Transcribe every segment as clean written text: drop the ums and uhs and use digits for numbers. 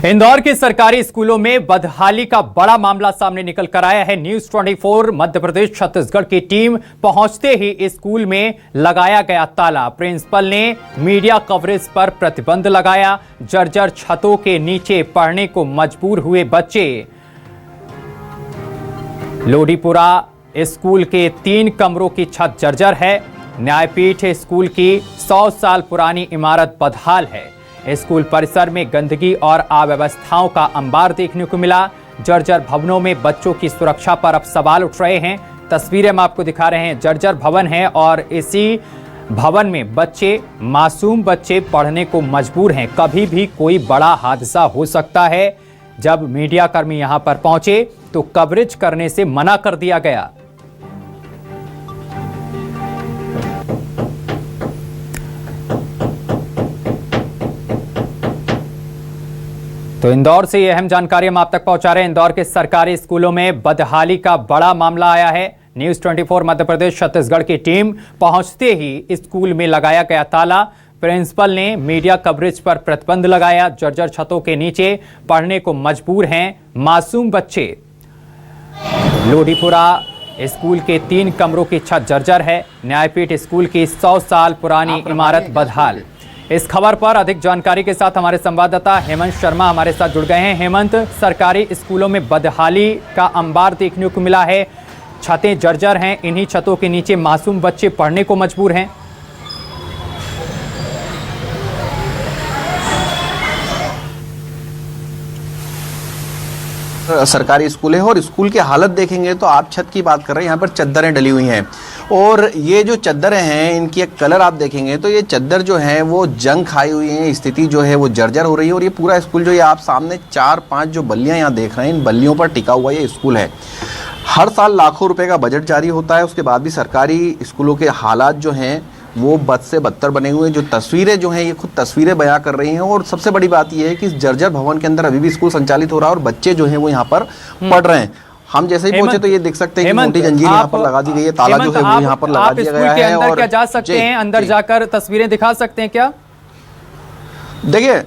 इंदौर के सरकारी स्कूलों में बदहाली का बड़ा मामला सामने निकल कर आया है। न्यूज 24 मध्य प्रदेश छत्तीसगढ़ की टीम पहुंचते ही स्कूल में लगाया गया ताला। प्रिंसिपल ने मीडिया कवरेज पर प्रतिबंध लगाया। जर्जर छतों के नीचे पढ़ने को मजबूर हुए बच्चे। लोडीपुरा स्कूल के 3 कमरों की छत जर्जर है। न्यायपीठ स्कूल की 100 साल पुरानी इमारत बदहाल है। स्कूल परिसर में गंदगी और अव्यवस्थाओं का अंबार देखने को मिला। जर्जर भवनों में बच्चों की सुरक्षा पर अब सवाल उठ रहे हैं। तस्वीरें हम आपको दिखा रहे हैं। जर्जर भवन है और इसी भवन में मासूम बच्चे पढ़ने को मजबूर हैं। कभी भी कोई बड़ा हादसा हो सकता है। जब मीडिया कर्मी यहां पर पहुंचे तो कवरेज करने से मना कर दिया गया। तो इंदौर से ये अहम जानकारी हम आप तक पहुंचा रहे हैं। इंदौर के सरकारी स्कूलों में बदहाली का बड़ा मामला आया है। न्यूज 24 मध्य प्रदेश छत्तीसगढ़ की टीम पहुंचते ही स्कूल में लगाया गया ताला। प्रिंसिपल ने मीडिया कवरेज पर प्रतिबंध लगाया। जर्जर छतों के नीचे पढ़ने को मजबूर हैं मासूम बच्चे। लोडीपुरा स्कूल के 3 कमरों की छत जर्जर है। न्यायपीठ स्कूल की 100 साल पुरानी इमारत बदहाल। इस खबर पर अधिक जानकारी के साथ हमारे संवाददाता हेमंत शर्मा हमारे साथ जुड़ गए हैं। हेमंत, सरकारी स्कूलों में बदहाली का अंबार देखने को मिला है। छतें जर्जर हैं। इन्हीं छतों के नीचे मासूम बच्चे पढ़ने को मजबूर हैं। सरकारी स्कूल है और स्कूल की हालत देखेंगे तो आप छत की बात कर रहे हैं। यहाँ पर चद्दरें डली हुई हैं और ये जो चद्दरें हैं इनकी एक कलर आप देखेंगे तो ये चद्दर जो है वो जंग खाई हुई है। स्थिति जो है वो जर्जर हो रही है और ये पूरा स्कूल जो ये आप सामने 4-5 जो बल्लियाँ यहाँ देख रहे हैं इन बल्लियों पर टिका हुआ ये स्कूल है। हर साल लाखों रुपये का बजट जारी होता है, उसके बाद भी सरकारी स्कूलों के हालात जो हैं वो बद से बदतर बने हुए हैं। जो तस्वीरें जो हैं ये खुद तस्वीरें बयां कर रही हैं और सबसे बड़ी बात ये है कि इस जर्जर भवन के अंदर अभी भी स्कूल संचालित हो रहा है और बच्चे जो हैं वो यहाँ पर पढ़ रहे हैं। हम जैसे ही पहुंचे तो ये देख सकते हैं कि मोटी जंजीर यहाँ पर लगा दी गई है, ताला जो है वो यहाँ पर लगा दिया गया है। और क्या जा सकते हैं अंदर जाकर तस्वीरें दिखा सकते हैं क्या? देखिए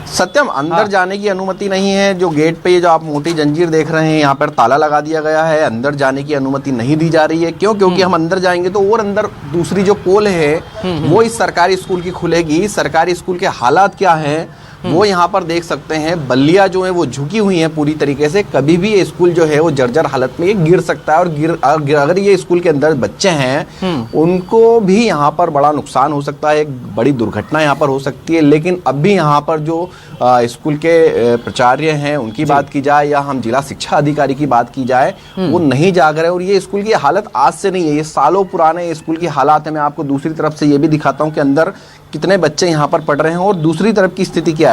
सत्यम, अंदर जाने की अनुमति नहीं है। जो गेट पे ये जो आप मोटी जंजीर देख रहे हैं यहाँ पर ताला लगा दिया गया है। अंदर जाने की अनुमति नहीं दी जा रही है। क्यों? क्योंकि हम अंदर जाएंगे तो और अंदर दूसरी जो पोल है वो इस सरकारी स्कूल की खुलेगी। सरकारी स्कूल के हालात क्या हैं वो यहाँ पर देख सकते हैं। बल्लियाँ जो है वो झुकी हुई हैं पूरी तरीके से। कभी भी ये स्कूल जो है वो जर्जर हालत में ये गिर सकता है और अगर ये स्कूल के अंदर बच्चे हैं उनको भी यहाँ पर बड़ा नुकसान हो सकता है। एक बड़ी दुर्घटना यहाँ पर हो सकती है। लेकिन अब भी यहाँ पर जो स्कूल के प्राचार्य हैं उनकी बात की जाए या हम जिला शिक्षा अधिकारी की बात की जाए वो नहीं जाग रहे। और ये स्कूल की हालत आज से नहीं है, ये सालों पुराने स्कूल की हालात है। मैं आपको दूसरी तरफ से ये भी दिखाता हूँ कि अंदर कितने बच्चे यहाँ पर पढ़ रहे हैं और दूसरी तरफ की स्थिति क्या है।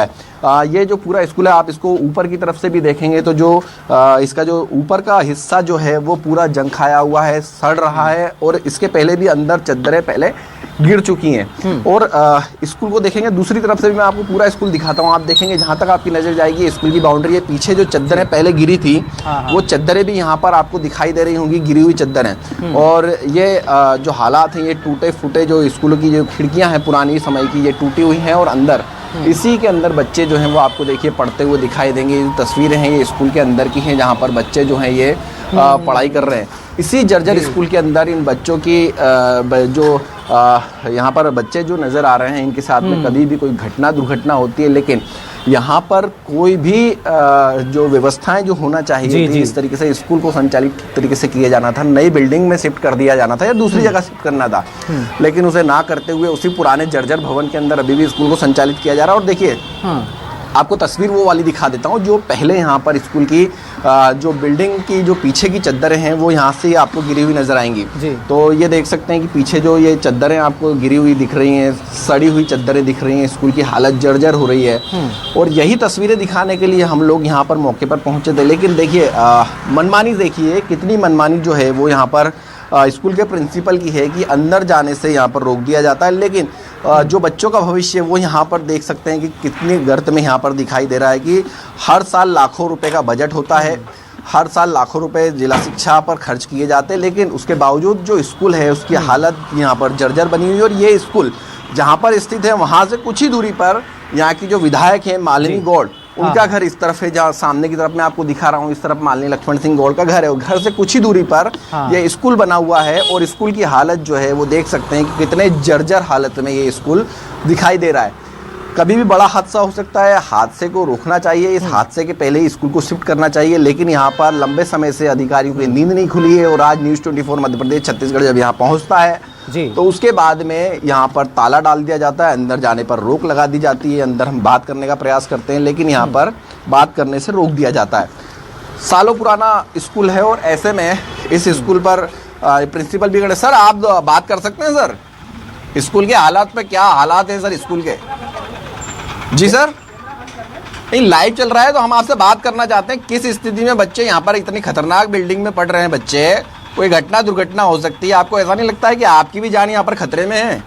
ये जो पूरा स्कूल है आप इसको ऊपर की तरफ से भी देखेंगे तो जो इसका जो ऊपर का हिस्सा जो है वो पूरा जंग खाया हुआ है, सड़ रहा है और इसके पहले भी अंदर चद्दरें पहले गिर चुकी हैं। और स्कूल को देखेंगे दूसरी तरफ से भी मैं आपको पूरा स्कूल दिखाता हूँ। आप देखेंगे जहाँ तक आपकी नजर जाएगी स्कूल की बाउंड्री है। पीछे जो चद्दरें पहले गिरी थी वो चद्दरें भी यहाँ पर आपको दिखाई दे रही होंगी, गिरी हुई चद्दरें। और ये जो हालात हैं ये टूटे फूटे जो स्कूलों की जो खिड़कियाँ हैं पुरानी समय की ये टूटी हुई हैं और अंदर इसी के अंदर बच्चे जो हैं वो आपको देखिए पढ़ते हुए दिखाई देंगे। ये तस्वीरें हैं ये स्कूल के अंदर की हैं जहाँ पर बच्चे जो हैं ये पढ़ाई कर रहे हैं। इसी जर्जर स्कूल के अंदर इन बच्चों की जो यहाँ पर बच्चे जो नज़र आ रहे हैं इनके साथ में कभी भी कोई दुर्घटना होती है लेकिन यहाँ पर कोई भी जो व्यवस्थाएं जो होना चाहिए थी इस तरीके से स्कूल को संचालित तरीके से किया जाना था। नई बिल्डिंग में शिफ्ट कर दिया जाना था या दूसरी जगह शिफ्ट करना था लेकिन उसे ना करते हुए उसी पुराने जर्जर भवन के अंदर अभी भी स्कूल को संचालित किया जा रहा है। और देखिए आपको तस्वीर वो वाली दिखा देता हूँ जो पहले यहाँ पर स्कूल की जो बिल्डिंग की जो पीछे की चद्दरें हैं वो यहाँ से आपको गिरी हुई नजर आएंगी। तो ये देख सकते हैं कि पीछे जो ये चद्दरें आपको गिरी हुई दिख रही हैं, सड़ी हुई चद्दरें दिख रही हैं, स्कूल की हालत जर्जर हो रही है। और यही तस्वीरें दिखाने के लिए हम लोग यहाँ पर मौके पर पहुँचे थे। लेकिन देखिए मनमानी देखिए कितनी मनमानी जो है वो यहाँ पर स्कूल के प्रिंसिपल की है कि अंदर जाने से यहाँ पर रोक दिया जाता है। लेकिन जो बच्चों का भविष्य वो यहाँ पर देख सकते हैं कि कितनी गर्त में यहाँ पर दिखाई दे रहा है कि हर साल लाखों रुपए का बजट होता है। हर साल लाखों रुपए जिला शिक्षा पर खर्च किए जाते हैं लेकिन उसके बावजूद जो स्कूल है उसकी हालत यहाँ पर जर्जर बनी हुई है। और ये स्कूल जहाँ पर स्थित है वहाँ से कुछ ही दूरी पर यहाँ की जो विधायक हैं मालिनी गौड़, उनका घर इस तरफ है, जहाँ सामने की तरफ मैं आपको दिखा रहा हूँ, इस तरफ मालिनी लक्ष्मण सिंह गौड़ का घर है। घर से कुछ ही दूरी पर ये स्कूल बना हुआ है और स्कूल की हालत जो है वो देख सकते हैं कि कितने जर्जर हालत में ये स्कूल दिखाई दे रहा है। कभी भी बड़ा हादसा हो सकता है, हादसे को रोकना चाहिए, इस हादसे के पहले ही स्कूल को शिफ्ट करना चाहिए। लेकिन यहाँ पर लंबे समय से अधिकारियों की नींद नहीं खुली है और आज न्यूज़ 24 मध्य प्रदेश छत्तीसगढ़ जब यहाँ पहुँचता है जी, तो उसके बाद में यहाँ पर ताला डाल दिया जाता है, अंदर जाने पर रोक लगा दी जाती है। अंदर हम बात करने का प्रयास करते हैं लेकिन यहाँ पर बात करने से रोक दिया जाता है। सालों पुराना स्कूल है और ऐसे में इस स्कूल पर प्रिंसिपल भी खड़े। सर आप बात कर सकते हैं सर, स्कूल के हालात में क्या हालात है सर स्कूल के? जी सर, नहीं लाइव चल रहा है तो हम आपसे बात करना चाहते हैं, किस स्थिति में बच्चे यहाँ पर इतनी खतरनाक बिल्डिंग में पढ़ रहे हैं बच्चे, कोई घटना दुर्घटना हो सकती है। आपको ऐसा नहीं लगता है कि आपकी भी जान यहाँ पर खतरे में है?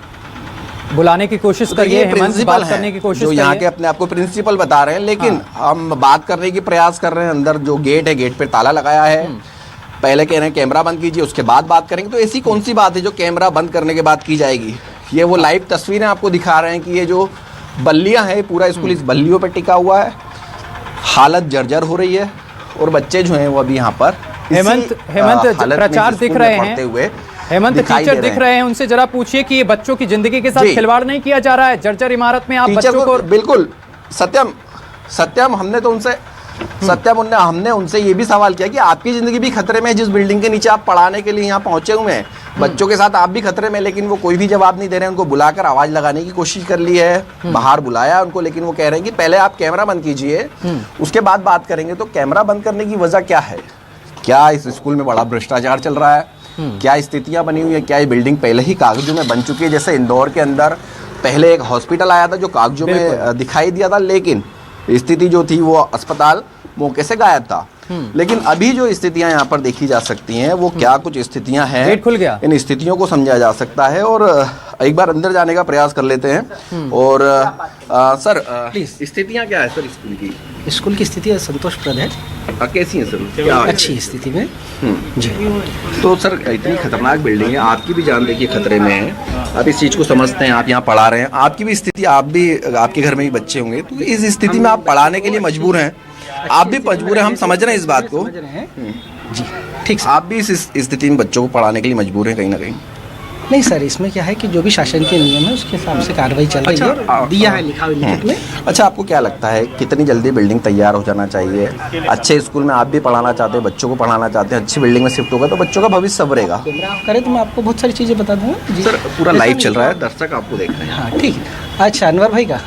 बुलाने की कोशिश करिए, हेमंत, बात करने की कोशिश जो करिए। यहाँ के अपने आप को प्रिंसिपल बता रहे हैं, लेकिन हम बात करने की प्रयास कर रहे हैं। अंदर जो गेट है, गेट पे ताला लगाया है। पहले कह रहे हैं कैमरा बंद कीजिए, उसके बाद बात करेंगे। तो ऐसी कौन सी बात है जो कैमरा बंद करने के बाद की जाएगी? ये वो लाइव तस्वीरें आपको दिखा रहे हैं कि ये जो बल्लियां हैं, पूरा स्कूल इस बल्लियों पे टिका हुआ है। हालत जर्जर हो रही है और बच्चे जो हैं वो अभी यहाँ पर हेमंत प्रचार दिख रहे हैं, हेमंत टीचर दिख रहे हैं, उनसे जरा पूछिए कि ये बच्चों की जिंदगी के साथ खिलवाड़ नहीं किया जा रहा है? जर्जर इमारत में आप बच्चों को बिल्कुल सत्यम हमने उनसे ये भी सवाल किया कि आपकी जिंदगी भी खतरे में है, जिस बिल्डिंग के नीचे आप पढ़ाने के लिए यहाँ पहुंचे हुए हैं, बच्चों के साथ आप भी खतरे में। लेकिन वो कोई भी जवाब नहीं दे रहे हैं। उनको बुलाकर आवाज लगाने की कोशिश कर ली है, बाहर बुलाया उनको, लेकिन वो कह रहे हैं कि पहले आप कैमरा बंद कीजिए, उसके बाद बात करेंगे। तो कैमरा बंद करने की वजह क्या है? क्या इस स्कूल में बड़ा भ्रष्टाचार चल रहा है? क्या स्थितियां बनी हुई है? क्या ये बिल्डिंग पहले ही कागजों में बन चुकी है? जैसे इंदौर के अंदर पहले एक हॉस्पिटल आया था जो कागजों में दिखाई दिया था, लेकिन स्थिति जो थी वो अस्पताल मौके से गायब था। लेकिन अभी जो स्थितियां यहाँ पर देखी जा सकती हैं वो क्या कुछ स्थितियां हैं, गेट खुल गया, इन स्थितियों को समझा जा सकता है। और एक बार अंदर जाने का प्रयास कर लेते हैं। और सर प्लीज स्थितियां क्या है सर स्कूल की? स्कूल की स्थिति संतोषप्रद है। कैसी है सर? क्या अच्छी स्थिति में जी। तो सर इतनी खतरनाक बिल्डिंग है, आपकी भी जान देखिए खतरे में है, आप इस चीज़ को समझते हैं, आप यहाँ पढ़ा रहे हैं, आपकी भी स्थिति, आप भी, आपके घर में भी बच्चे होंगे, तो इस स्थिति में आप पढ़ाने के लिए मजबूर हैं, आप भी मजबूर हैं, हम समझ रहे हैं इस बात को जी। ठीक, आप भी इस स्थिति में बच्चों को पढ़ाने के लिए मजबूर हैं कहीं ना कहीं? नहीं सर, इसमें क्या है कि जो भी शासन के नियम है उसके हिसाब से कार्रवाई चल रही है, दिया है लिखा हुआ लिखित में। अच्छा, आपको क्या लगता है कितनी जल्दी बिल्डिंग तैयार हो जाना चाहिए? अच्छे स्कूल में आप भी पढ़ाना चाहते हैं, बच्चों को पढ़ाना चाहते हैं, अच्छी बिल्डिंग में शिफ्ट होगा तो बच्चों का भविष्य संवरेगा। कैमरा ऑफ करें तो मैं आपको बहुत सारी चीज़ें बता दूँगा। सर पूरा लाइव चल रहा है, दर्शक आपको देख रहे हैं। हाँ ठीक है। अच्छा, अनवर भाई का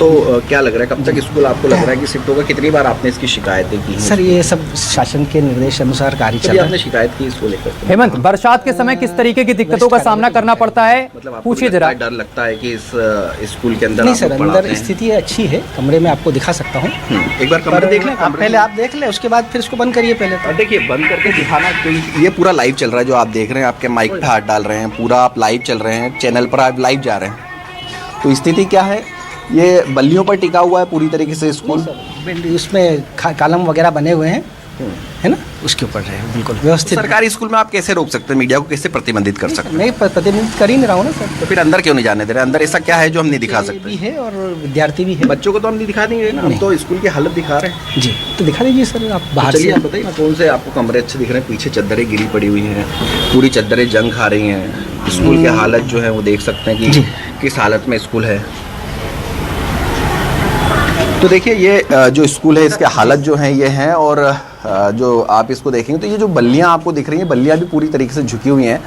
तो क्या लग रहा है कब तक स्कूल आपको लग रहा है कि शिफ्ट होगा? कितनी बार आपने इसकी शिकायतें की हैं? सर ये सब शासन के निर्देश अनुसार कार्य चल रहा है। आपने शिकायत की इसको लेकर? हेमंत, बरसात के समय किस तरीके की दिक्कतों का सामना करना पड़ता है, मतलब पूछिए जरा। डर लगता है कि इस स्कूल के अंदर? नहीं सर, अंदर स्थिति अच्छी है, कमरे में आपको दिखा सकता हूँ। एक बार कमरे देख लें, पहले आप देख लें, उसके बाद फिर इसको बंद करिए पहले। और देखिए बंद करके दिखाना, तो ये पूरा लाइव चल रहा है जो आप देख रहे हैं, आपके माइक पे हाथ डाल रहे हैं, पूरा आप लाइव चल रहे हैं, चैनल पर आप लाइव जा रहे हैं। तो स्थिति क्या है? ये बल्लियों पर टिका हुआ है पूरी तरीके से स्कूल, उसमें कॉलम वगैरह बने हुए हैं, है ना, उसके ऊपर है बिल्कुल व्यवस्थित। सरकारी स्कूल में आप कैसे रोक सकते हैं? मीडिया को कैसे प्रतिबंधित कर सकते हैं? मैं प्रतिबंधित कर ही नहीं रहा हूँ ना सर। तो फिर अंदर क्यों नहीं जाने दे रहे? अंदर ऐसा क्या है जो हम नहीं दिखा सकते? भी है और विद्यार्थी भी है। बच्चों को तो हम नहीं दिखा देंगे ना, हम तो स्कूल की हालत दिखा रहे हैं। जी, तो दिखा दीजिए सर, आप बाहर से। आप बताइए ना कौन से आपको कमरे अच्छे दिख रहे हैं? पीछे चद्दरें गिरी पड़ी हुई हैं, पूरी चद्दरें जंग खा रही हैं, स्कूल की हालत जो है वो देख सकते हैं कि किस हालत में स्कूल है। तो देखिए ये जो स्कूल है इसके हालत जो हैं ये हैं, और जो आप इसको देखेंगे तो ये जो बल्लियां आपको दिख रही हैं, बल्लियां भी पूरी तरीके से झुकी हुई हैं,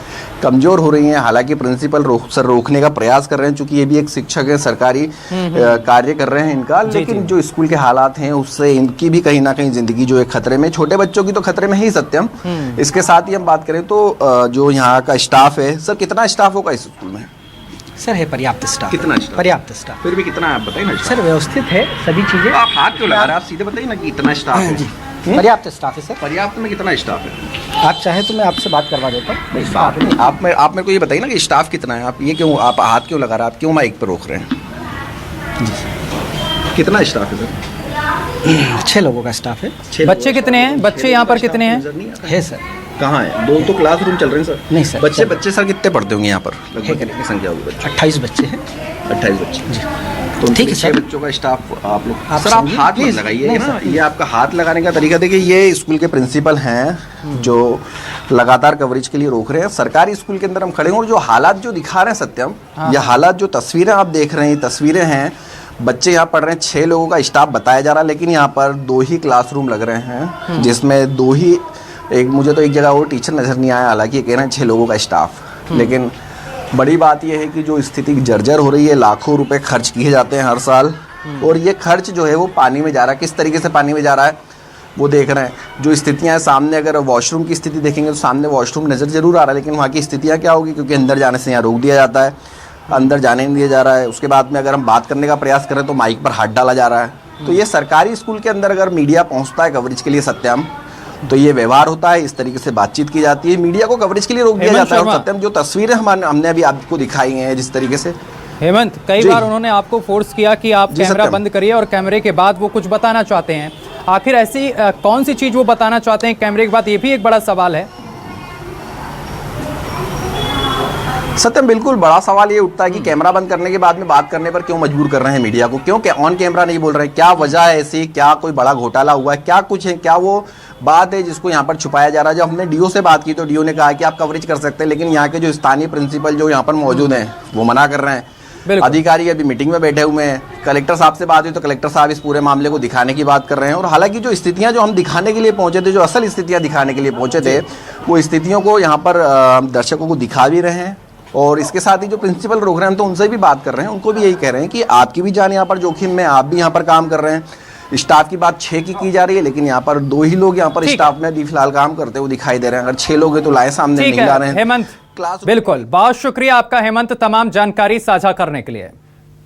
कमज़ोर हो रही हैं। हालांकि प्रिंसिपल रोकने का प्रयास कर रहे हैं, चूंकि ये भी एक शिक्षक है, सरकारी कार्य कर रहे हैं इनका, लेकिन जो स्कूल के हालात हैं उससे इनकी भी कहीं ना कहीं ज़िंदगी जो है खतरे में, छोटे बच्चों की तो खतरे में ही सत्यम। इसके साथ ही हम बात करें तो जो यहाँ का स्टाफ है, सर कितना स्टाफ होगा इस स्कूल में? सर है पर्याप्त स्टाफ। कितना स्टाफ? पर्याप्त स्टाफ। फिर भी कितना है आप बताइए ना। सर व्यवस्थित है सभी चीज़ें। आप हाथ क्यों लगा रहे हैं? आप सीधे बताइए ना कि इतना स्टाफ है। जी, पर्याप्त स्टाफ है सर। पर्याप्त में कितना स्टाफ है? आप चाहे तो मैं आपसे बात करवा देता हूँ। आप मेरे को ये बताइए ना कि स्टाफ कितना है? आप ये क्यों, आप हाथ क्यों लगा रहे हैं? आप क्यों माइक पर रोक रहे हैं? कितना स्टाफ है सर? 6 लोगों का स्टाफ है। बच्चे कितने हैं? बच्चे यहाँ पर कितने हैं? है सर कहाँ है? 2 तो क्लासरूम चल रहे हैं सर। नहीं सर, बच्चे चल- बच्चे सर कितने पढ़ते होंगे यहाँ पर? है लगभग कि कितनी संख्या होगी बच्चे? 28 बच्चे हैं। 28 बच्चे। तो ठीक है 6 सर। बच्चों का स्टाफ आप लोग आप सर आप समझिए, हाथ मत प्लीज। लगाइए नहीं ना, सर, ये आपका हाथ लगाने का तरीका देखिए। ये स्कूल के प्रिंसिपल हैं जो लगातार कवरेज के लिए रोक रहे हैं। सरकारी स्कूल के अंदर हम खड़े हैं और जो हालात जो दिखा रहे हैं सत्यम, ये हालात जो तस्वीरें आप देख रहे हैं, तस्वीरें हैं, बच्चे यहाँ पढ़ रहे हैं। 6 लोगों का स्टाफ बताया जा रहा है, लेकिन यहाँ पर 2 ही क्लासरूम लग रहे हैं, जिसमें 2 ही, एक मुझे तो एक जगह वो टीचर नजर नहीं आया, हालांकि ये कह रहे हैं 6 लोगों का स्टाफ। लेकिन बड़ी बात यह है कि जो स्थिति जर्जर हो रही है, लाखों रुपए खर्च किए जाते हैं हर साल, और ये खर्च जो है वो पानी में जा रहा है। किस तरीके से पानी में जा रहा है वो देख रहे हैं। जो स्थितियां हैं सामने, अगर वॉशरूम की स्थिति देखेंगे तो सामने वॉशरूम नज़र जरूर आ रहा है, लेकिन वहाँ की स्थितियाँ क्या होगी, क्योंकि अंदर जाने से यहाँ रोक दिया जाता है, अंदर जाने नहीं दिया जा रहा है। उसके बाद में अगर हम बात करने का प्रयास करें तो माइक पर हाथ डाला जा रहा है। तो ये सरकारी स्कूल के अंदर अगर मीडिया पहुँचता है कवरेज के लिए सत्यम, तो ये व्यवहार होता है, इस तरीके से बातचीत की जाती है, मीडिया को कवरेज के लिए रोक दिया हेमंत जाता है। और शर्मा। सत्यम जो तस्वीरें हमने अभी आपको दिखाई हैं जिस तरीके से, हेमंत, कई जी। बार उन्होंने आपको फोर्स किया कि आप जी, कैमरा सत्यम। बंद करिए, और कैमरे के बाद वो कुछ बताना चाहते हैं। आखिर ऐसी कौन सी चीज वो बताना चाहते हैं कैमरे के बाद, ये भी एक बड़ा सवाल है। सत्यम बिल्कुल बड़ा सवाल ये उठता है कि कैमरा बंद करने के बाद में बात करने पर क्यों मजबूर कर रहे हैं मीडिया को, क्यों ऑन कैमरा नहीं बोल रहे हैं? क्या वजह है ऐसी? क्या कोई बड़ा घोटाला हुआ है? क्या कुछ है? क्या वो बात है जिसको यहाँ पर छुपाया जा रहा है? जब हमने डीओ से बात की तो डीओ ने कहा कि आप कवरेज कर सकते हैं, लेकिन यहाँ के जो स्थानीय प्रिंसिपल जो यहाँ पर मौजूद हैं वो मना कर रहे हैं। बिल्कुल। अधिकारी अभी मीटिंग में बैठे हुए हैं। कलेक्टर साहब से बात हुई तो कलेक्टर साहब इस पूरे मामले को दिखाने की बात कर रहे हैं। और हालांकि जो स्थितियां जो हम दिखाने के लिए पहुंचे थे, जो असल स्थितियां दिखाने के लिए पहुंचे थे, वो स्थितियों को यहाँ पर दर्शकों को दिखा भी रहे हैं। और इसके साथ ही जो प्रिंसिपल रोक रहे हैं, हम तो उनसे भी बात कर रहे हैं, उनको भी यही कह रहे हैं कि आपकी भी जान यहाँ पर जोखिम में, आप भी यहाँ पर काम कर रहे हैं। स्टाफ की बात 6 की जा रही है, लेकिन यहाँ पर 2 ही लोग यहाँ पर ठीक स्टाफ में अभी फिलहाल काम करते हुए दिखाई दे रहे हैं। अगर 6 लोग हैं तो लाए सामने ठीक नहीं ला रहे है हैं। हेमंत, क्लास बिल्कुल, बहुत शुक्रिया आपका हेमंत, तमाम जानकारी साझा करने के लिए।